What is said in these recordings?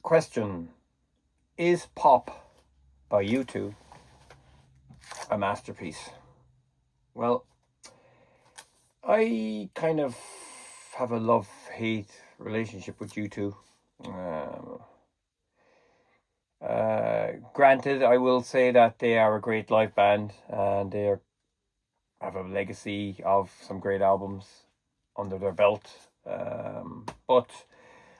Question: is Pop by U2 a masterpiece? Well, I kind of have a love-hate relationship with U2. Um, Granted, I will say that they are a great live band and have a legacy of some great albums under their belt. But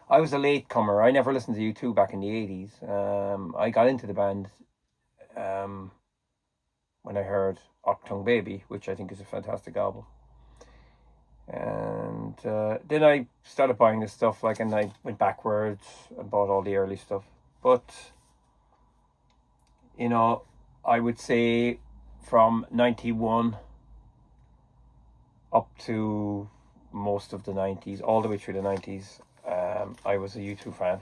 I was a latecomer. I never listened to U2 back in the 80s. I got into the band um, when I heard Octung Baby, which I think is a fantastic album. And then I started buying this stuff, and I went backwards and bought all the early stuff. But, I would say from 91 up to most of the 90s, all the way through the 90s, I was a U2 fan.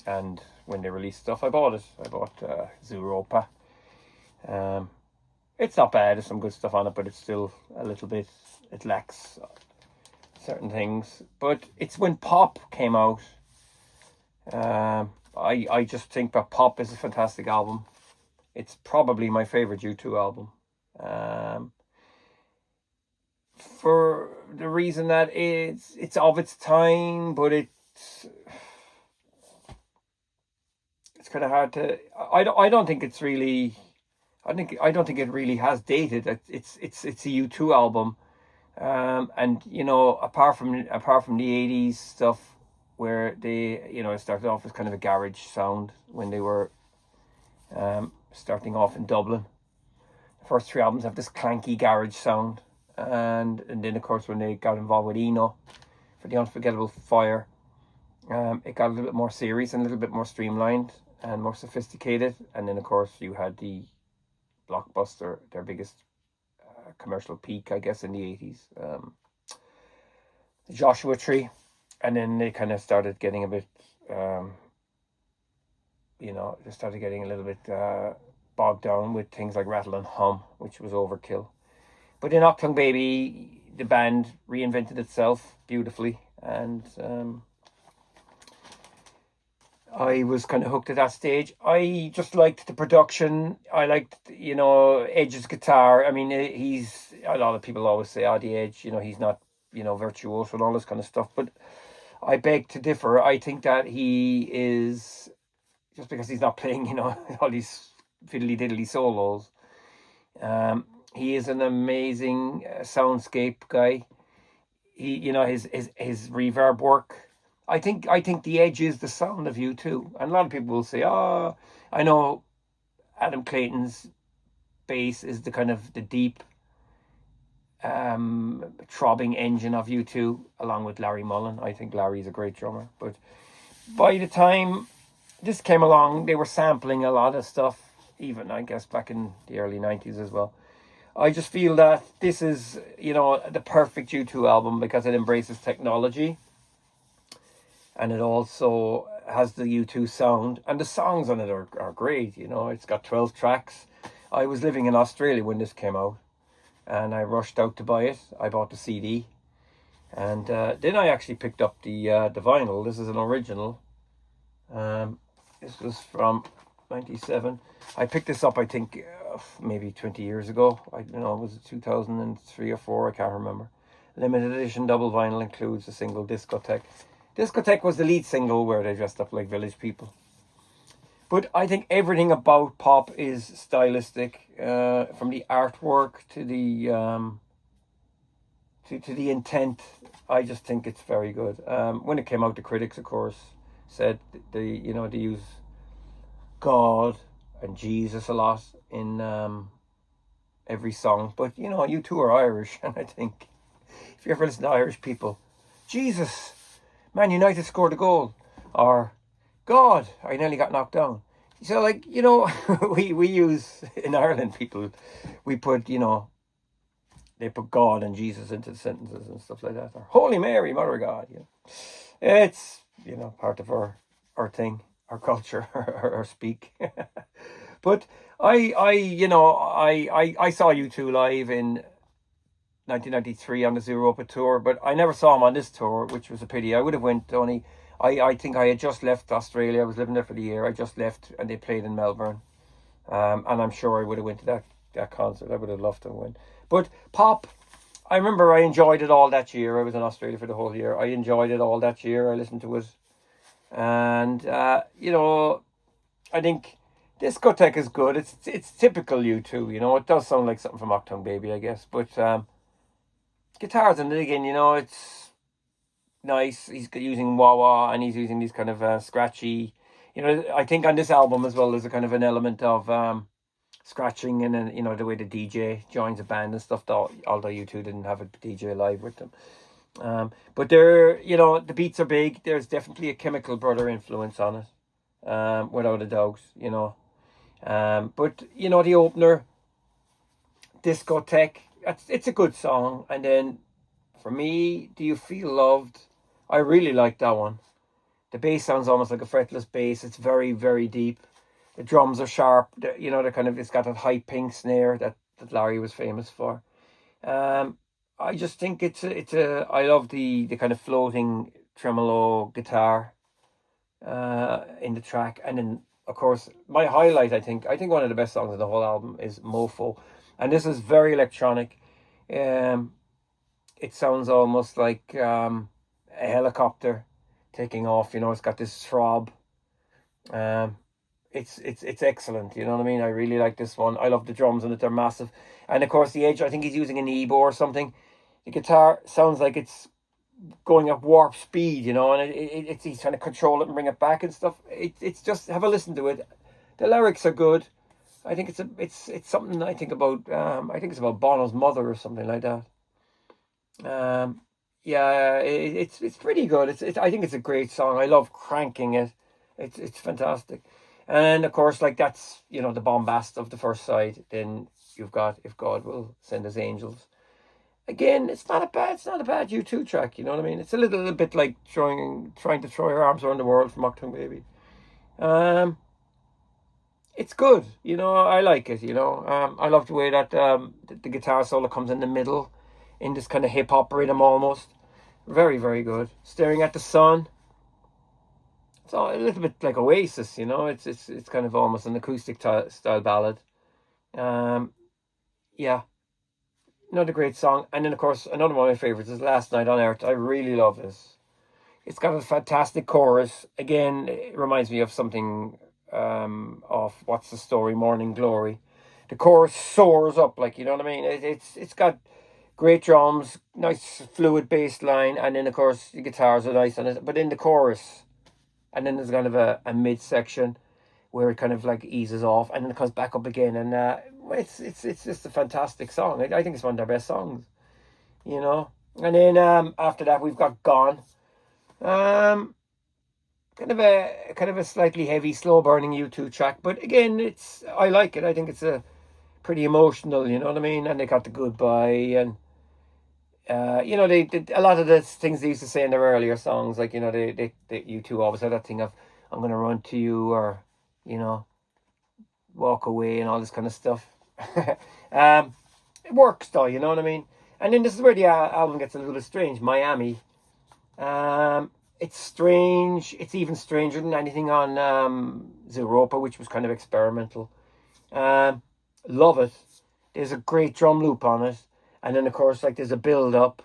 And when they released stuff, I bought it. I bought U2-POP. It's not bad. There's some good stuff on it, but it's still a little bit, it lacks certain things. But it's when Pop came out, I just think that Pop is a fantastic album. It's probably my favorite U2 album. For the reason that it's of its time, but it's kind of hard to. I don't think it's really. I don't think it really has dated. It's a U2 album, and apart from the 80s stuff where they it started off as kind of a garage sound when they were starting off in Dublin. The first three albums have this clanky garage sound, and then of course when they got involved with Eno for the Unforgettable Fire, it got a little bit more serious and a little bit more streamlined and more sophisticated. And then of course you had the Blockbuster, their biggest commercial peak, I guess, in the 80s, the Joshua Tree. And then they kind of started getting a bit they started getting a little bit bogged down with things like Rattle and Hum, which was overkill. But in Octung Baby, the band reinvented itself beautifully, and I was kind of hooked at that stage. I just liked the production. I liked, Edge's guitar. I mean, a lot of people always say, the Edge, he's not, virtuoso and all this kind of stuff. But I beg to differ. I think that he is, just because he's not playing, all these fiddly diddly solos, he is an amazing soundscape guy. He, his reverb work. I think the Edge is the sound of U2, and a lot of people will say, I know Adam Clayton's bass is the kind of the deep, throbbing engine of U2, along with Larry Mullen. I think Larry's a great drummer, but by the time this came along, they were sampling a lot of stuff, even I guess back in the early 90s as well. I just feel that this is, the perfect U2 album because it embraces technology. And it also has the U2 sound. And the songs on it are great, It's got 12 tracks. I was living in Australia when this came out. And I rushed out to buy it. I bought the CD. And then I actually picked up the vinyl. This is an original. This was from 97. I picked this up, I think, maybe 20 years ago. I don't know, was it 2003 or 4? I can't remember. Limited edition double vinyl includes a single Discotheque. Discotheque was the lead single where they dressed up like village people. But I think everything about Pop is stylistic, from the artwork to the to the intent. I just think it's very good. When it came out, the critics, of course, said they use God and Jesus a lot in every song. But U2 are Irish, and I think if you ever listen to Irish people, Jesus, Man United scored a goal, or God, I nearly got knocked down. So we use in Ireland, people, we put they put God and Jesus into the sentences and stuff like that, or Holy Mary, Mother of God. It's part of our thing, our culture, our speak. But I saw U2 live in 1993 on the U2-POP tour, but I never saw him on this tour, which was a pity. I would have went, only I think I had just left Australia. I was living there for the year. I just left, and they played in Melbourne. And I'm sure I would have went to that concert. I would have loved to win. But pop, I remember I enjoyed it all that year. I was in Australia for the whole year. I enjoyed it all that year. I listened to it. And, I think Discotheque is good. It's typical U2, It does sound like something from Octung Baby, I guess. But guitars in it again, it's nice. He's using wah-wah, and he's using these kind of scratchy... I think on this album as well, there's a kind of an element of scratching, and then, the way the DJ joins a band and stuff, although U2 didn't have a DJ live with them. But they're, the beats are big. There's definitely a Chemical Brother influence on it, without a doubt, But, the opener, Discotheque, it's a good song. And then, for me, Do You Feel Loved? I really like that one. The bass sounds almost like a fretless bass. It's very, very deep. The drums are sharp. They're kind of, it's got that high pink snare that Larry was famous for. I just think I love the kind of floating tremolo guitar in the track. And then, of course, my highlight, I think one of the best songs of the whole album is Mofo. And this is very electronic. It sounds almost like a helicopter taking off. It's got this throb. It's excellent. You know what I mean? I really like this one. I love the drums in it. They're massive. And of course the edge, I think he's using an Ebo or something. The guitar sounds like it's going at warp speed, and he's trying to control it and bring it back and stuff. It's just, have a listen to it. The lyrics are good. I think it's something I think about. I think it's about Bono's mother or something like that. Yeah, it's pretty good. I think it's a great song. I love cranking it. It's fantastic. And of course, like, that's, the bombast of the first side. Then you've got If God Will Send His Angels. Again, it's not a bad U2 track. You know what I mean? It's a little bit like trying to throw your arms around the world from Octung Baby. It's good. I like it. I love the way that the guitar solo comes in the middle, in this kind of hip hop rhythm almost. Very, very good. Staring at the Sun. It's all a little bit like Oasis, It's kind of almost an acoustic style ballad. Yeah, another great song. And then, of course, another one of my favorites is Last Night on Earth. I really love this. It's got a fantastic chorus. Again, it reminds me of something of What's the Story, Morning Glory. The chorus soars up, like, you know what I mean? It's got great drums, nice fluid bass line, and then, of course, the guitars are nice on it. But in the chorus, and then there's kind of a mid-section where it kind of like eases off, and then it comes back up again, and it's just a fantastic song. I think it's one of their best songs, And then after that we've got Gone. Kind of a slightly heavy, slow burning U2 track, but again, I like it. I think it's a pretty emotional, you know what I mean? And they got the Goodbye, and they a lot of the things they used to say in their earlier songs, like, they U2 always had that thing of, I'm gonna run to you, or walk away, and all this kind of stuff. It works though, you know what I mean? And then this is where the album gets a little bit strange. Miami. It's strange. It's even stranger than anything on Zeropa, which was kind of experimental. Love it. There's a great drum loop on it. And then, of course, like, there's a build-up.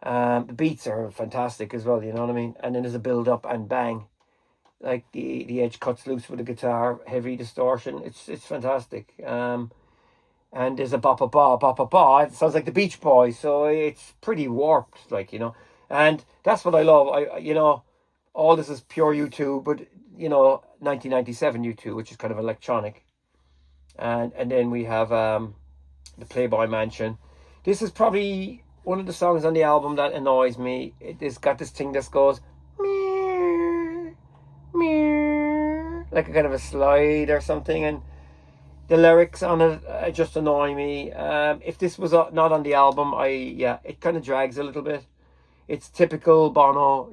The beats are fantastic as well, you know what I mean? And then there's a build-up and bang. Like, the edge cuts loose with the guitar, heavy distortion. It's fantastic. And there's a ba-ba-ba, ba-ba-ba. It sounds like the Beach Boys, so it's pretty warped, like, And that's what I love. All this is pure U2, but, 1997 U2, which is kind of electronic. And then we have the Playboy Mansion. This is probably one of the songs on the album that annoys me. It's got this thing that goes meow, meow, like a kind of a slide or something, and the lyrics on it just annoy me. If this was not on the album, it kind of drags a little bit. It's typical Bono,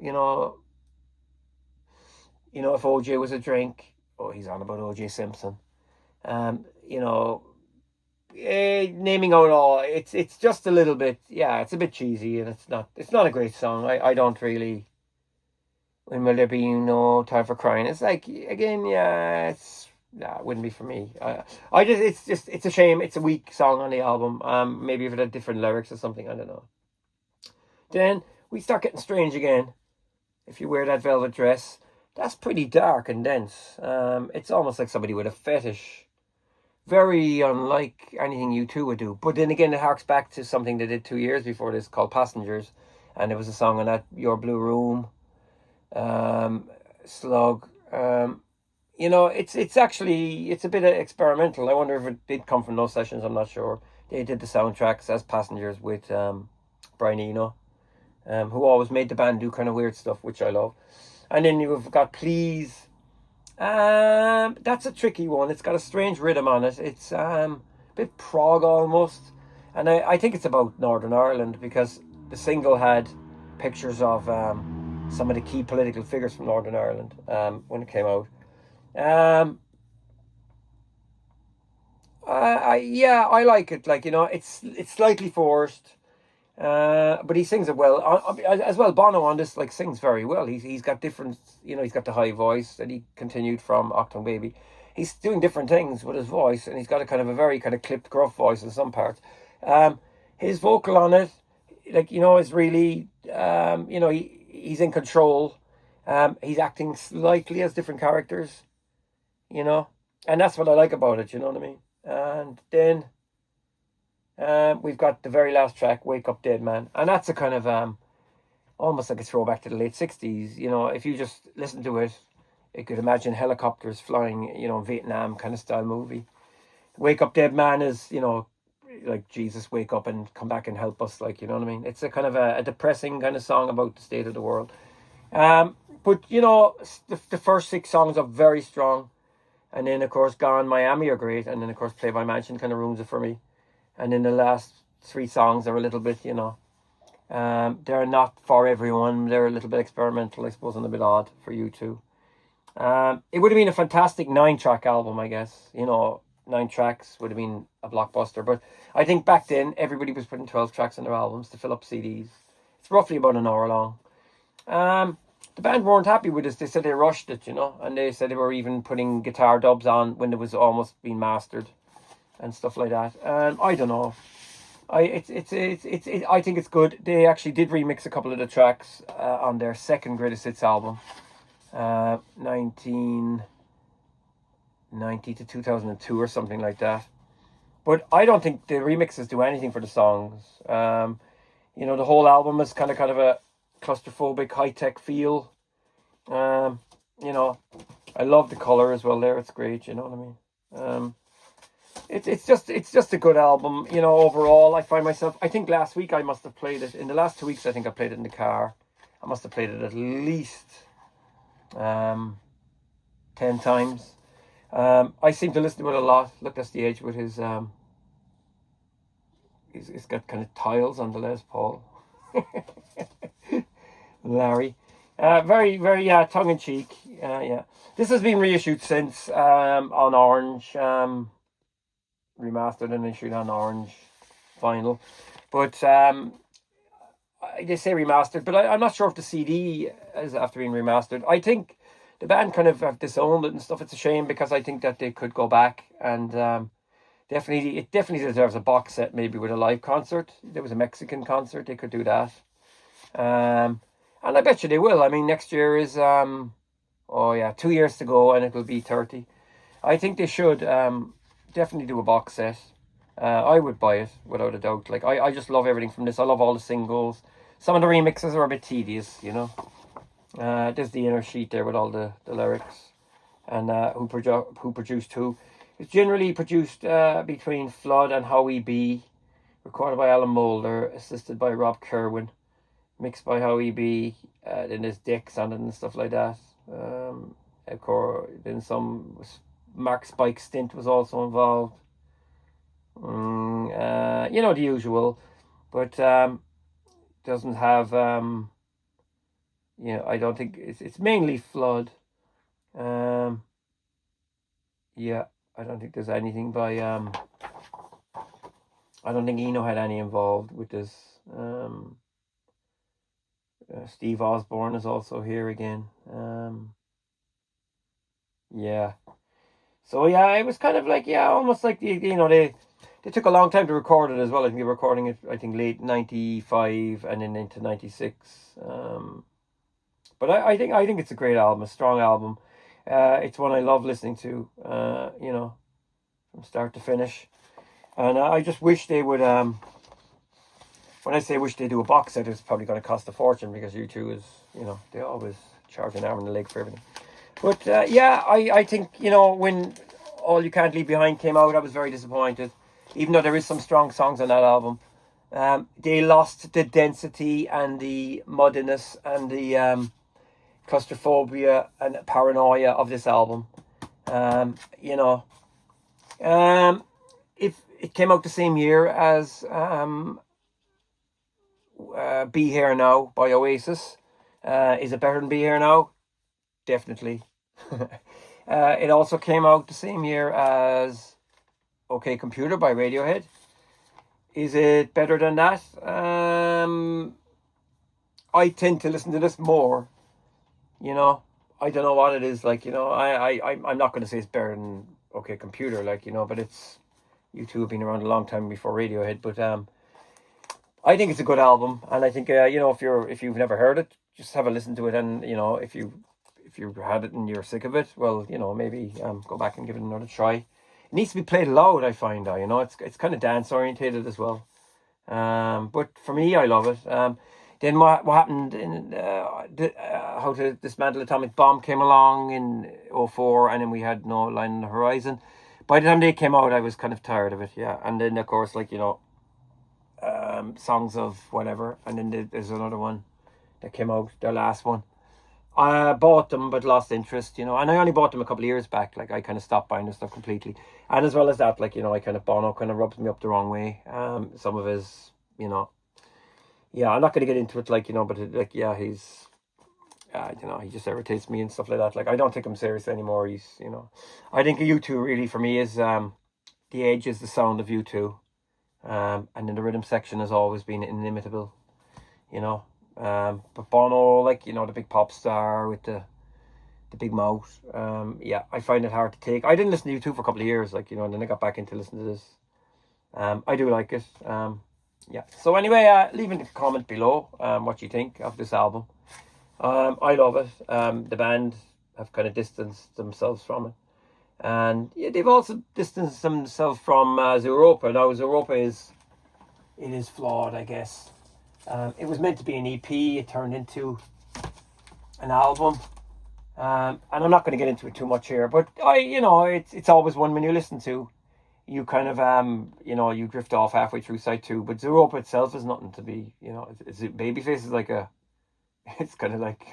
if OJ was a drink. Oh, he's on about OJ Simpson. Naming out all, it's just a little bit, it's a bit cheesy, and it's not a great song. I don't really When will there be no time for crying? It's like, again, yeah, it wouldn't be for me. I just it's a shame. It's a weak song on the album. Maybe if it had different lyrics or something, I don't know. Then we start getting strange again. If you wear that velvet dress, that's pretty dark and dense. It's almost like somebody with a fetish. Very unlike anything U2 would do. But then again, it harks back to something they did 2 years before this called Passengers. And there was a song on that, Your Blue Room, Slug. It's actually, it's a bit experimental. I wonder if it did come from those sessions, I'm not sure. They did the soundtracks as Passengers with Brian Eno, who always made the band do kind of weird stuff, which I love. And then you've got Please. That's a tricky one. It's got a strange rhythm on it. It's a bit prog almost. And I think it's about Northern Ireland because the single had pictures of some of the key political figures from Northern Ireland when it came out. I like it. Like, it's slightly forced. But he sings it well. As well, Bono on this sings very well. He's got different, he's got the high voice that he continued from Octung Baby. He's doing different things with his voice, and he's got a very kind of clipped, gruff voice in some parts. His vocal on it, is really, he's in control. He's acting slightly as different characters, and that's what I like about it. You know what I mean? And then we've got the very last track, Wake Up Dead Man. And that's a kind of almost like a throwback to the late 60s. If you just listen to it, it could imagine helicopters flying, Vietnam kind of style movie. Wake Up Dead Man is, like Jesus, wake up and come back and help us. You know what I mean? It's a kind of a depressing kind of song about the state of the world. But, the first 6 songs are very strong. And then, of course, Gone Miami are great. And then, of course, Play by Mansion kind of ruins it for me. And then the last 3 songs are a little bit, they're not for everyone. They're a little bit experimental, I suppose, and a bit odd for U2. It would have been a fantastic 9-track album, I guess. 9 tracks would have been a blockbuster. But I think back then, everybody was putting 12 tracks in their albums to fill up CDs. It's roughly about an hour long. The band weren't happy with this. They said they rushed it, and they said they were even putting guitar dubs on when it was almost being mastered and stuff like that. I don't know. I think it's good. They actually did remix a couple of the tracks on their second Greatest Hits album, 1990 to 2002 or something like that. But I don't think the remixes do anything for the songs. The whole album is kind of a claustrophobic high-tech feel. I love the color as well there. It's great, you know what I mean? It's just a good album, overall. I think last week I must have played it. In the last 2 weeks, I think I played it in the car. I must have played it at least 10 times. I seem to listen to it a lot. Look, that's the age with his he's got kind of tiles on the Les Paul. Larry. Very, very, tongue-in-cheek. Yeah. This has been reissued since on Orange. Remastered and issued on Orange vinyl. But they say remastered, but I'm not sure if the CD is after being remastered. I think the band kind of have disowned it and stuff. It's a shame because I think that they could go back and it definitely deserves a box set, maybe with a live concert. There was a Mexican concert, they could do that. And I bet you they will. I mean, next year is 2 years to go and it will be 30. I think they should definitely do a box set. I would buy it without a doubt. I just love everything from this. I love all the singles. Some of the remixes are a bit tedious, there's the inner sheet there with all the lyrics and who produced who. It's generally produced between Flood and Howie B, recorded by Alan Moulder, assisted by Rob Kerwin, mixed by Howie B. Then there's Dix on it and stuff like that. Of course, then some Mark Spike Stint was also involved. The usual, but doesn't have. I don't think it's mainly Flood. I don't think there's anything by. I don't think Eno had any involved with this. Steve Osborne is also here again. Um, yeah. So yeah, it was kind of like, yeah, almost like they took a long time to record it as well. I think they were recording it, I think, late 95 and then into 96. But I think it's a great album, a strong album. It's one I love listening to, from start to finish. And I just wish they would. When I say wish they do a box set, it's probably going to cost a fortune because U2 is, they always charge an arm and a leg for everything. But yeah, I think, when All You Can't Leave Behind came out, I was very disappointed. Even though there is some strong songs on that album, they lost the density and the muddiness and the claustrophobia and paranoia of this album. You know, if it came out the same year as Be Here Now by Oasis, is it better than Be Here Now? Definitely. It also came out the same year as OK Computer by Radiohead. Is it better than that? I tend to listen to this more. I don't know what it is. I'm not going to say it's better than OK Computer, but it's U2 have been around a long time before Radiohead. But I think it's a good album, and I think if you've never heard it, just have a listen to it, and if you had it and you're sick of it, well, maybe go back and give it another try. It needs to be played loud, I find. It's kind of dance orientated as well. But for me, I love it. Then what happened in How to Dismantle Atomic Bomb came along in 2004, and then we had No Line on the Horizon. By the time they came out, I was kind of tired of it, yeah. And then, of course, Songs of Whatever, and then there's another one that came out, their last one. I bought them but lost interest, and I only bought them a couple of years back. I kind of stopped buying this stuff completely. And as well as that, I kind of, Bono kind of rubs me up the wrong way. Some of his, yeah, I'm not going to get into it, but he's, he just irritates me and stuff like that. I don't take him serious anymore. He's, I think U2 really for me is, The Edge is the sound of U2. And then the rhythm section has always been inimitable, but Bono, the big pop star with the big mouth, yeah, I find it hard to take. I didn't listen to U2 for a couple of years, and then I got back into listening to this. I do like it. Yeah. So anyway, leave in the comment below what you think of this album. I love it. The band have kind of distanced themselves from it. And yeah, they've also distanced themselves from Zooropa. Now, Zooropa is flawed, I guess. It was meant to be an EP. It turned into an album. And I'm not going to get into it too much here. But it's always one when you listen to. You kind of you drift off halfway through side 2. But Zooropa itself is nothing to be. Babyface is it's kind of like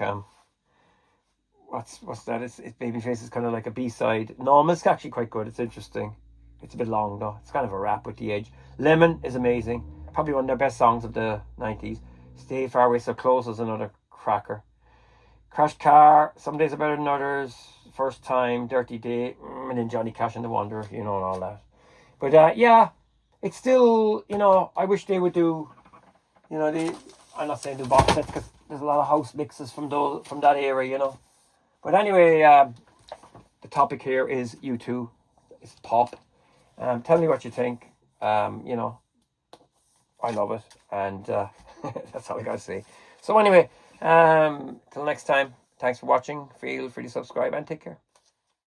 what's that? It's Babyface is kind of like a B-side. No, it's actually quite good. It's interesting. It's a bit long though. It's kind of a rap with the edge. Lemon is amazing. Probably one of their best songs of the 90s. Stay Far Away So Close is another cracker. Crash Car, Some Days Are Better Than Others, First Time, Dirty Day, and then Johnny Cash and the Wanderer, and all that. But yeah, it's still, I wish they would do, I'm not saying do box sets because there's a lot of house mixes from that era, But anyway, the topic here is U2. It's pop. Tell me what you think. I love it, and that's all I gotta say. So anyway, till next time, thanks for watching. Feel free to subscribe and take care.